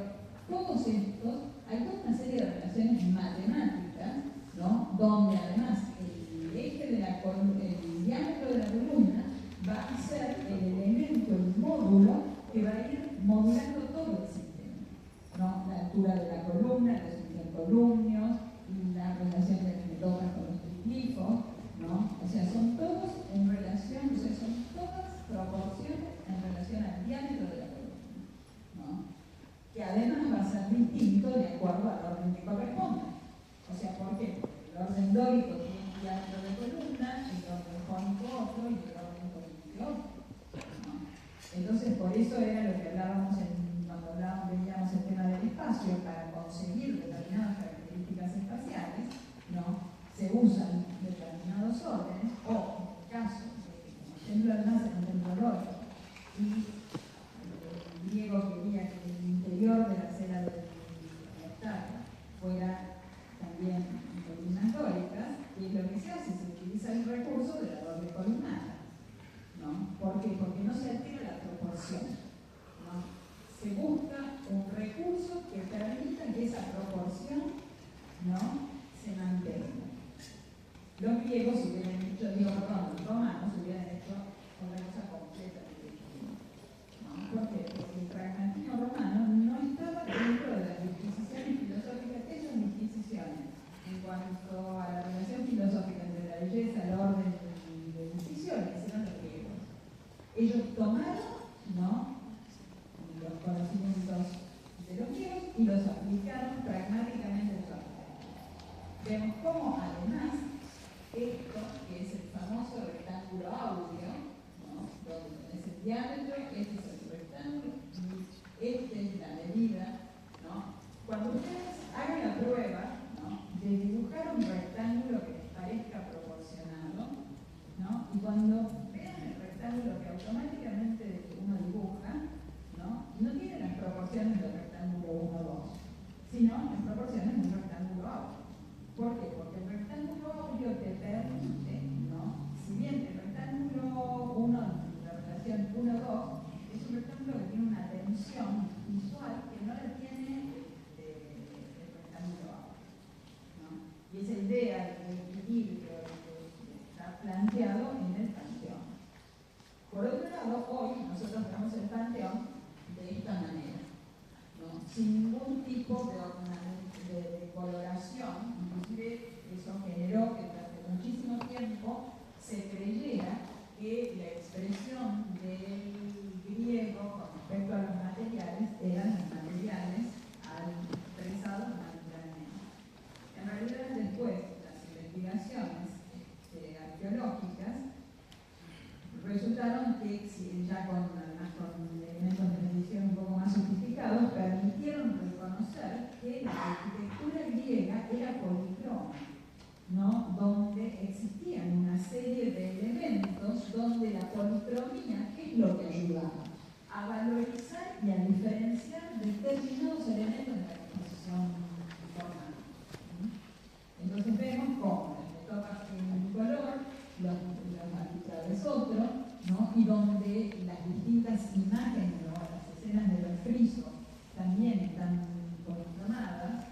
A: todos estos, hay toda una serie de relaciones matemáticas, ¿no? Donde además el eje de la columna, el diámetro de la columna va a ser el elemento, el módulo que va a ir modulando todo el sistema, ¿no? La altura de la columna, los intercolumnios, la relación de las metodas con los triglifos, ¿no? O sea, son todos en relación, o sea, son todas proporciones en relación al diámetro de la columna, ¿no? Que además va a ser distinto de acuerdo al orden que corresponde. O sea, ¿por qué? Porque el orden dórico tiene un diámetro de columna, el orden jónico otro y el orden colínico otro, ¿no? Entonces, por eso era lo que hablábamos cuando veíamos el tema del espacio, para conseguir determinadas características espaciales, ¿no? Se usan determinados órdenes, o en el caso de, como ejemplo además en el templo dórico, y el griego quería que el interior de la cera de la estatua fuera también columnas dóricas, y lo que se hace es utilizar el recurso de la doble columnata, ¿no? ¿Por qué? Porque no se altera la proporción, ¿no? Se busca un recurso que permita que esa proporción, ¿no?, se mantenga. Los griegos hubieran hecho, los romanos hubieran hecho otra cosa completamente distinta, ¿no? ¿Por qué? Porque el pragmatismo romano no estaba dentro de las disquisiciones filosóficas. Esas disquisiciones en cuanto a la relación filosófica entre la belleza, el orden y el edificio, lo hicieron los griegos. Ellos tomaron, ¿no?, los conocimientos de los griegos y los aplicaron pragmáticamente en su aplicación. Vemos cómo además esto, que es el famoso rectángulo áureo, ¿no?, donde tenés el diámetro, este es el rectángulo, y esta es la medida, ¿no? Cuando ustedes hagan la prueba, ¿no?, de dibujar un rectángulo que les parezca proporcionado, ¿no?, y cuando vean el rectángulo que automáticamente uno dibuja, no tiene las proporciones del rectángulo 1, 2, sino las proporciones de un rectángulo áureo. ¿Por qué? Porque el rectángulo áureo te permite, ¿no?, si bien el rectángulo 1, la relación 1, 2, es un rectángulo que tiene una tensión visual que no la tiene el rectángulo áureo, ¿no? Y esa idea del equilibrio que está planteado en el panteón. Por otro lado, hoy nosotros tenemos el panteón de esta manera, ¿no?, sin ningún tipo de coloración. Inclusive eso generó que durante muchísimo tiempo se creyera que la expresión del griego con respecto a los materiales eran los materiales expresados materialmente. En realidad, después las investigaciones arqueológicas resultaron que, ya además con elementos de medición un poco más sofisticados, permitieron reconocer que la arquitectura griega era policroma, ¿no?, donde existían una serie de elementos donde la policromía, ¿qué es lo que ayudaba? A valorizar y a diferenciar determinados elementos de la composición formal. Entonces vemos cómo las metopas tienen un color, los arbitrales otro, ¿no?, y donde las distintas imágenes o las escenas de los frisos también están policromadas,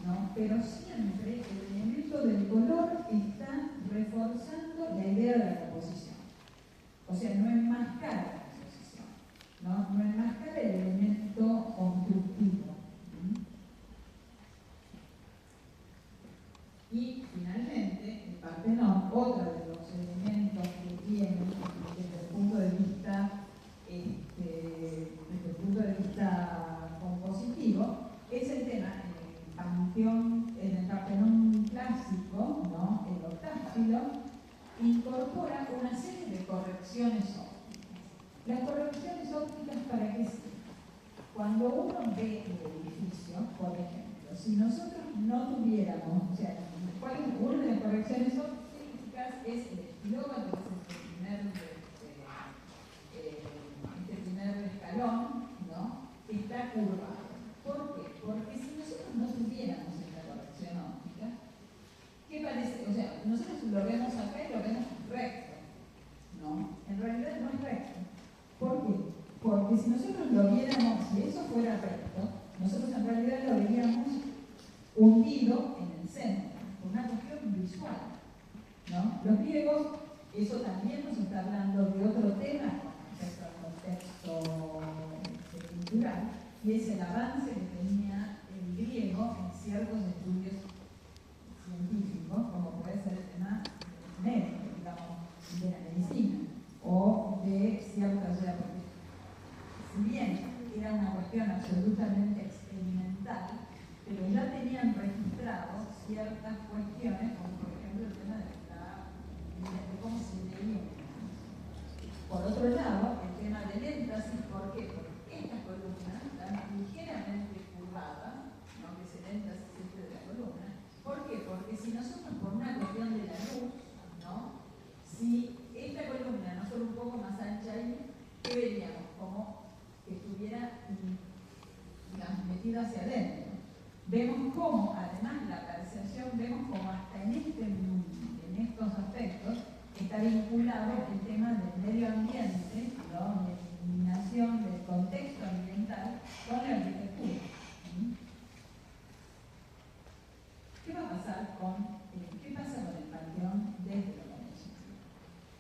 A: ¿no?, pero siempre el elemento del color está reforzando la idea de la composición. O sea, no enmascara la composición, no enmascara el elemento constructivo. Y finalmente, el Partenón, otro de los elementos que tiene desde el punto de vista compositivo, es el tema en el Partenón clásico, ¿no?, el octástilo, incorpora una serie de correcciones ópticas. Las correcciones ópticas, ¿para qué sirven? Cuando uno ve el edificio, por ejemplo, Si nosotros no tuviéramos, o sea, una de las correcciones ortográficas es el estilógrafo, que es este primer escalón, ¿no? Que está curvado. ¿Por qué? Porque si nosotros no tuviéramos esta corrección óptica, ¿qué parece? O sea, nosotros lo vemos acá y lo vemos recto, ¿no? En realidad no es recto. ¿Por qué? Porque si nosotros lo viéramos, si eso fuera recto, nosotros en realidad lo veríamos hundido en el centro, por una cuestión visual, ¿no? Los griegos, eso también nos está hablando de otro tema con respecto al contexto cultural, y es el avance que tenía el griego en ciertos estudios científicos, como puede ser el tema médico, digamos, de la medicina, o de ciertas, porque si bien era una cuestión absolutamente experimental, pero ya tenían registrado ciertas cuestiones, como por ejemplo el tema de cómo se leía. Por otro lado, el tema del énfasis, ¿por qué? Porque esta columna está ligeramente curvada, ¿no? Que es el énfasis de la columna. ¿Por qué? Porque si nosotros, por una cuestión de la luz, ¿no? Si esta columna no fuera un poco más ancha ahí, ¿qué veríamos? Como que estuviera, digamos, metida hacia adentro. Vemos cómo, además la percepción, vemos cómo hasta en estos aspectos está vinculado el tema del medio ambiente, ¿no? De la eliminación del contexto ambiental con la arquitectura. ¿Qué va a pasar qué pasa con el panteón desde la composición?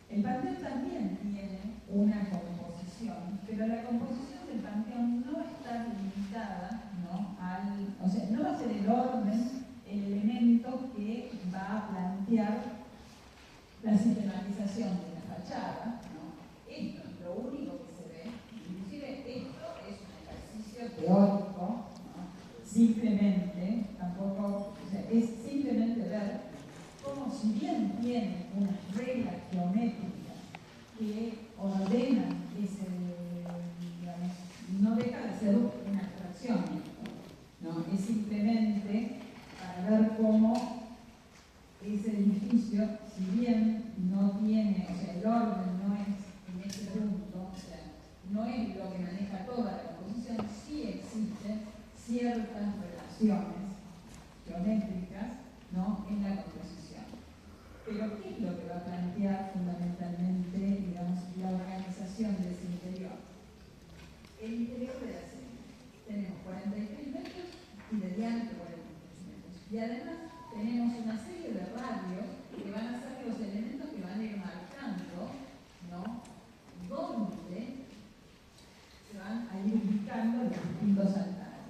A: El panteón también tiene una composición, pero la composición del panteón no está limitada, ¿no? O sea, no va a ser el orden el elemento que va a plantear la sistematización de la fachada, ¿no? Esto es lo único que se ve, inclusive esto es un ejercicio teórico, ¿no? Simplemente, tampoco, o sea, es simplemente ver cómo, si bien tiene unas reglas geométricas que ordenan ese, digamos, no deja de ser una abstracción, ¿no? Es simplemente para ver cómo ese edificio, si bien no tiene, o sea, el orden no es en ese punto, o sea, no es lo que maneja toda la composición, sí existen ciertas relaciones geométricas, ¿no? En la composición. Pero ¿qué es lo que va a plantear fundamentalmente, digamos, la organización de ese interior? El interior de la serie. Tenemos 43 metros y de diámetro 43 metros. Y además tenemos una serie de radios que van a ser los elementos que van a ir marcando, ¿no? Dónde se van a ir ubicando los distintos altares.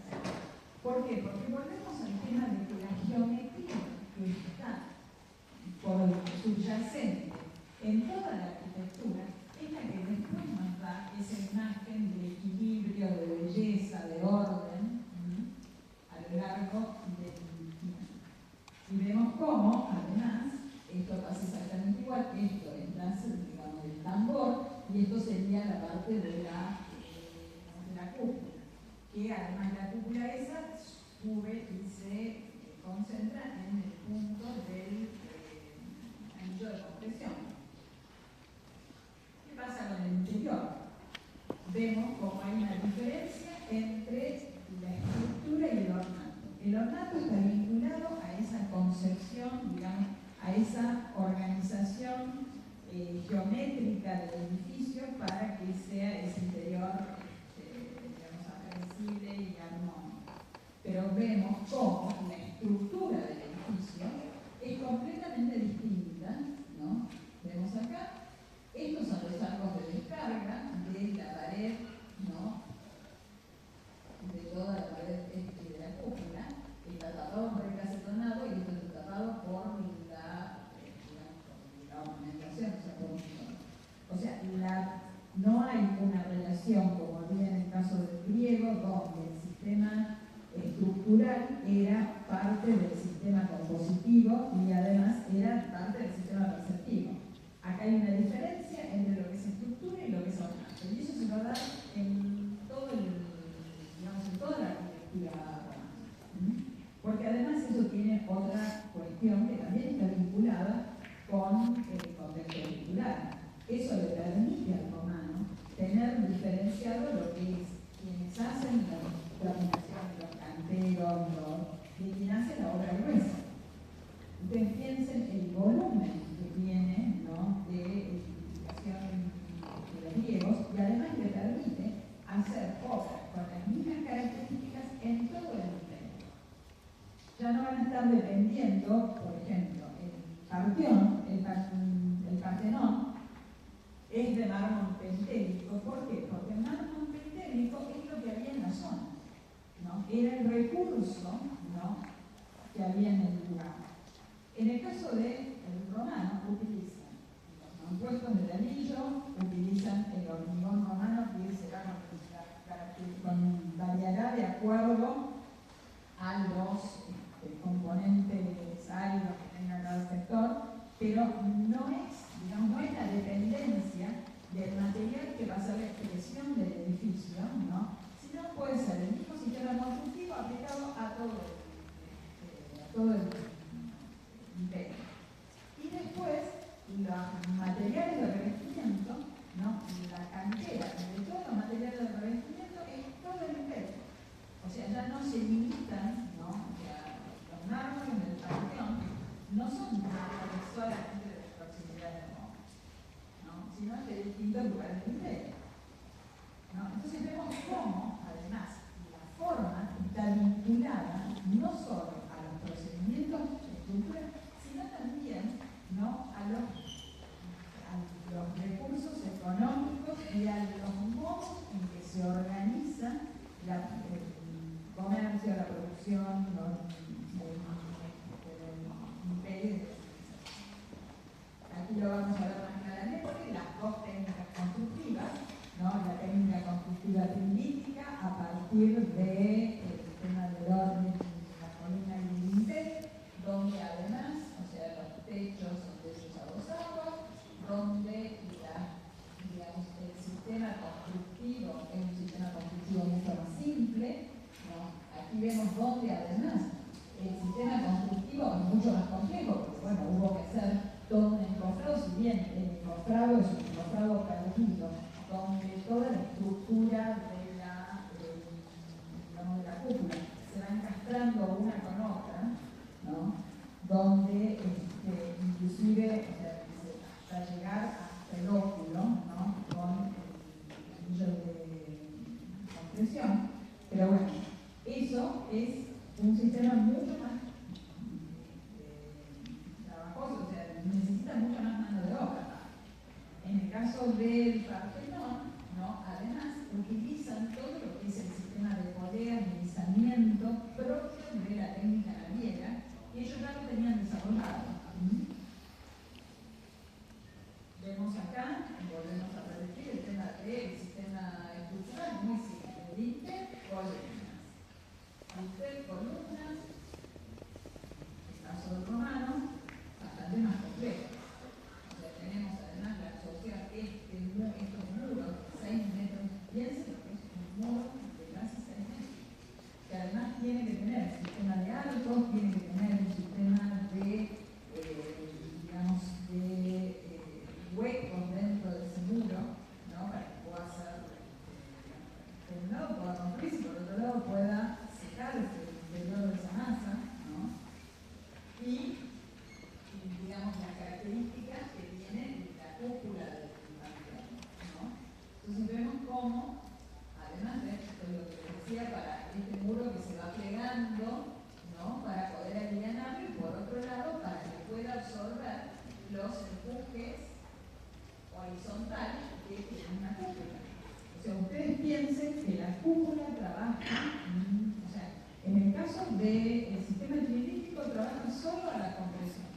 A: ¿Por qué? Porque volvemos al tema de que la geometría que está por subyacente en toda la arquitectura es la que después nos da esa imagen de equilibrio, de belleza, de orden, a lo largo del edificio. Y vemos cómo, además, esto pasa exactamente igual, esto es digamos, el tambor, y esto sería la parte de la cúpula, que además la cúpula esa sube y se concentra en el punto del anillo de compresión. ¿Qué pasa con el interior? Vemos cómo hay una diferencia entre la estructura y el ornato. El ornato está vinculado a esa concepción, digamos, a esa organización geométrica del edificio para que sea ese interior, digamos, aprensible y armónico. Pero vemos cómo la estructura del edificio es completamente distinta, ¿no? Vemos acá, estos son los arcos de descarga de la pared, ¿no? De toda la pared de la cúpula, está tapado por el acetonado y esto está tapado por la ornamentación, o sea, no hay una relación, como había en el caso del griego, donde el sistema estructural era parte del sistema compositivo y además era parte del sistema perceptivo. Acá hay una diferencia entre lo que es estructura y lo que es ornato, y eso se va a dar en todo digamos, en toda la arquitectura romana. asociado lo que es quienes hacen la fundación, los canteros, de quien hace la obra gruesa. Ustedes piensen el volumen que tiene, ¿no?, de edificación de los griegos, y además le permite hacer obras con las mismas características en todo el imperio. Ya no van a estar dependiendo, por ejemplo, el Partenón es de mármol pentélico. ¿Por qué? Porque el mármol pentélico es lo que había en la zona, ¿no? Era el recurso, ¿no?, que había en el lugar. En el caso del romano, utilizan los mampuestos del anillo, utilizan el hormigón romano, que será variará de acuerdo a los componentes áridos que tenga cada sector, pero no es la dependencia del material que va a ser la expresión del edificio, ¿no?, sino puede ser el mismo sistema constructivo aplicado a todo el imperio. Y después, los materiales de revestimiento, ¿no?, la cantera de todos los materiales de revestimiento es todo el imperio. O sea, ya no se limitan, ¿no?, los mármoles del panteón no son mármoles solamente de la proximidad de Roma, ¿no?, sino de distintos lugares del imperio, ¿no? Entonces vemos cómo, además, la forma está vinculada no solo a los procedimientos estructurales, sino también, ¿no?, a los recursos económicos y a los modos en que se organiza el comercio, la producción, del imperio. Aquí lo vamos a ver más claramente, las dos técnicas constructivas, ¿no?, la técnica constructiva trilítica a partir del sistema de orden de la columna y el dintel, donde además, o sea, los techos son techos adosados, donde el sistema constructivo es un sistema constructivo mucho más simple, ¿no? Aquí vemos donde además el sistema constructivo es mucho más complejo, porque bueno, hubo que hacer todo un encofrado, si bien el encofrado es un encofrado perdido, donde toda la estructura de la cúpula se va encastrando una con otra, ¿no?, donde inclusive, o sea, para llegar hasta el óculo, ¿no?, con el anillo de compresión. Pero bueno, eso es un sistema mucho más trabajoso, o sea, necesita mucha más mano de obra. En el caso del Partenón, ¿no?, además utilizan todo lo que es el sistema de poder, deslizamiento propio de la técnica naviera, y ellos ya lo tenían desarrollado. Vemos acá, volvemos a repetir el tema del sistema estructural, muy simple: dintel, columnas. Dintel, columnas, el caso del romano, bastante más complejo. O sea, tenemos además la asociación estos muros, 6 metros, piensen lo que es un muro de casi 6 metros, que además tiene que tener sistema de arcos, tiene que tener un sistema de huecos dentro de ese muro, ¿no?, para que pueda ser, por un lado pueda construirse y por otro lado pueda secarse el interior de esa masa, ¿no?, y digamos las características que tiene la cúpula del panteón, ¿no? Entonces vemos cómo, además de esto, lo que les decía, para este muro que se va plegando, ¿no?, para poder alivianarlo, y por otro lado para que pueda absorber los empujes horizontales que tiene una cúpula. O sea, ustedes piensen que la cúpula trabaja, o sea, en el caso del sistema trilítico trabaja solo a la compresión.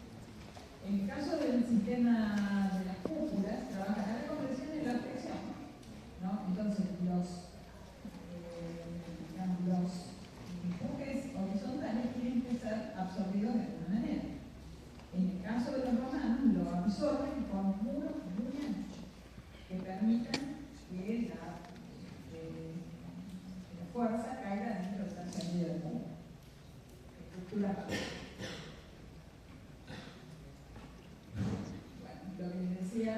A: En el caso del sistema de las cúpulas trabaja a la compresión y la flexión, ¿no? Entonces los empujes horizontales tienen que ser absorbidos de alguna manera. En el caso de los romanos lo absorben con muros muy anchos que permitan que la fuerza caiga dentro del tercer medio del muro. Estructura básica. Bueno, lo que les decía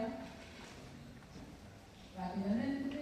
A: rápidamente,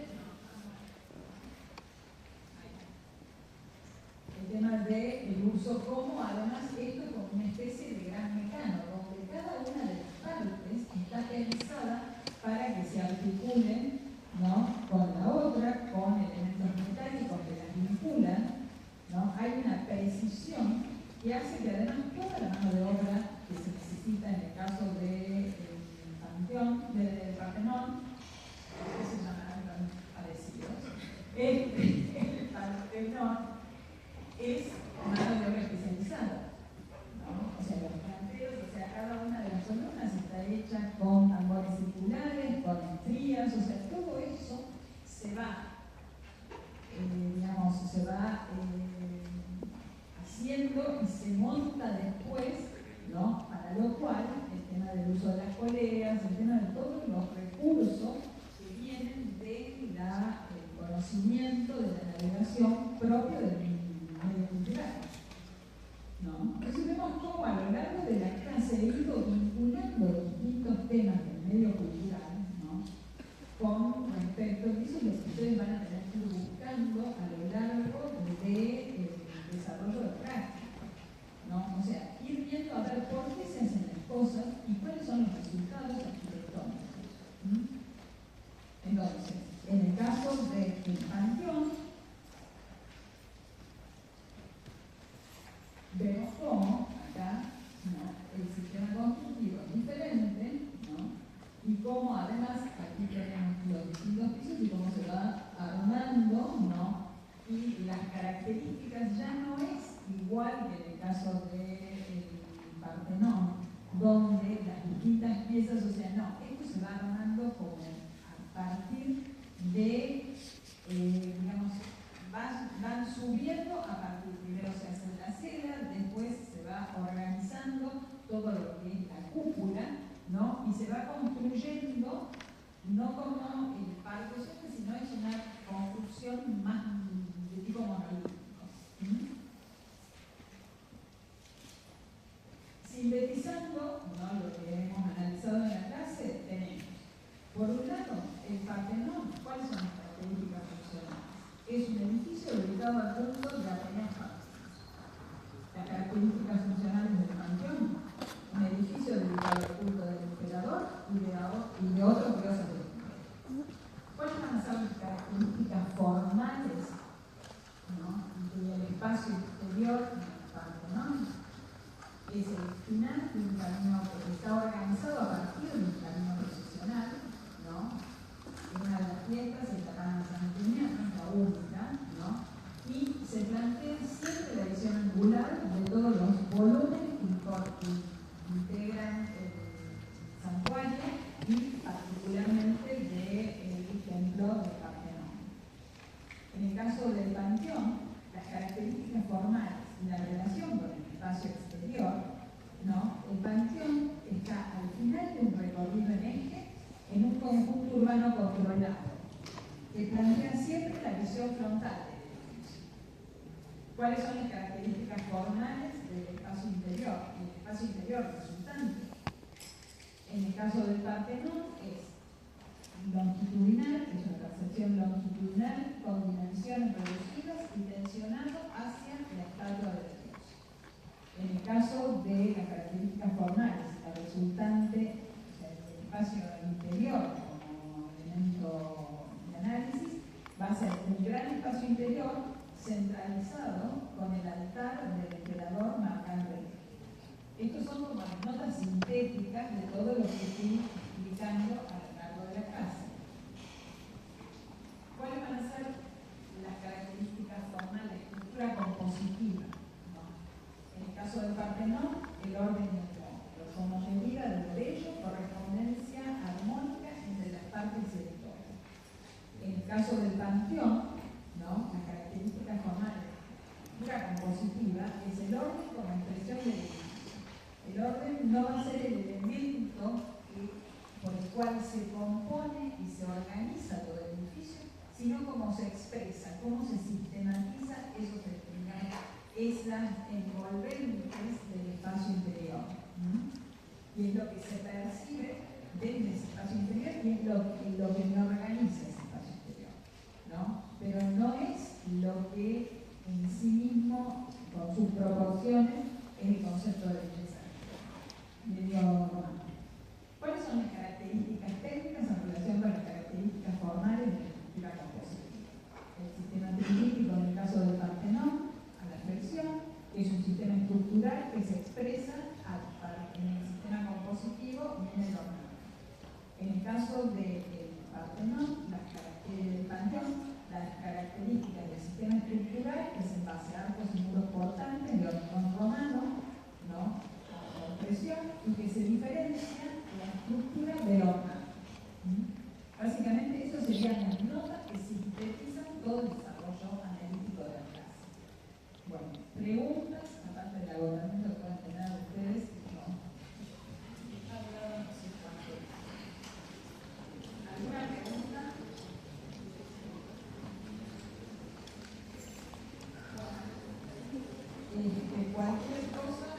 A: tema del uso de las poleas, el tema de todos los recursos que vienen del conocimiento de la navegación propio del medio cultural, ¿no? Entonces vemos cómo a lo largo de la clase he ido vinculando distintos temas del medio cultural, ¿no? Con respecto, y eso es lo que ustedes van a tener que ir buscando a lo largo del desarrollo de práctica, ¿no? O sea, ir viendo a ver por qué se hacen las cosas y cuáles son los resultados arquitectónicos. Entonces, en el caso del panteón, vemos cómo acá, ¿no?, el sistema constructivo es diferente, ¿no?, y cómo además aquí tenemos los distintos pisos y cómo se va armando, ¿no?, y las características ya no es igual que en el caso del Partenón, donde las distintas piezas, o sea, no, esto se va armando como a partir de, digamos, van subiendo a partir, primero se hace la cela, después se va organizando todo lo que es la cúpula, ¿no? Y se va construyendo, no como el parque, sino es una construcción más de tipo monolítico. Sintetizando, ¿no?, lo que hemos analizado en la clase, tenemos, por un lado, el Partenón. ¿Cuáles son las características funcionales? Es un edificio dedicado al culto de Atenas Partenos. Las características funcionales del panteón: un edificio dedicado al culto del emperador y de otros dioses del imperio. ¿Cuáles van a ser las características formales, ¿no?, del espacio exterior del Partenón? Es el final de un camino que está organizado a partir de un camino procesional, ¿no? Una de las fiestas es la Cana Santiniana, la única, ¿no? Y se plantea siempre la visión angular de todos los volúmenes que integran el santuario y particularmente del templo de Partenón. En el caso del panteón, las características formales y la relación con el espacio exterior, ¿no? El panteón está al final de un recorrido en eje en un conjunto urbano controlado que plantea siempre la visión frontal del edificio. ¿Cuáles son las características formales del espacio interior? El espacio interior resultante, en el caso del Partenón, es longitudinal, es una percepción longitudinal con dimensiones reducidas y tensionado hacia la estatua de Dios. En el caso de las características formales, la resultante, o sea, el espacio interior como elemento de análisis, va a ser un gran espacio interior centralizado con el altar del emperador marcando el eje. Estos son como las notas sintéticas de todo lo que estoy explicando a lo largo de la clase. ¿Cuáles van a ser las características formales de estructura compositiva? ¿No? En el caso del Partenón, el orden y el fondo, homogeneidad del bello, correspondencia armónica entre las partes y el todo. En el caso del Panteón, ¿no?, las características formales de estructura compositiva es el orden como expresión del edificio. El orden no va a ser el elemento por el cual se compone y se organiza todo el edificio, sino cómo se expresa, cómo se sistematiza esos esas envolventes del espacio interior. Y es lo que se percibe desde ese espacio interior y es lo que me organiza ese espacio interior, ¿no? Pero no es lo que en sí mismo, con sus proporciones, es el concepto de belleza medio romántico. ¿Cuáles son las características técnicas en relación con las características formales de la estructura compositiva? El sistema trilítico, en el caso del Partenón, a la flexión, es un sistema estructural que se expresa en el sistema compositivo y en el ornamento. En el caso del Partenón, del Panteón, las características del sistema estructural es en base a arcos y muros portantes de hormigón romano, ¿no?, y que se diferencia la estructura del ornamento. Básicamente, eso serían las notas que sintetizan todo el desarrollo analítico de la clase. Bueno, preguntas, aparte del agotamiento que puedan tener ustedes, ¿no? cualquier cosa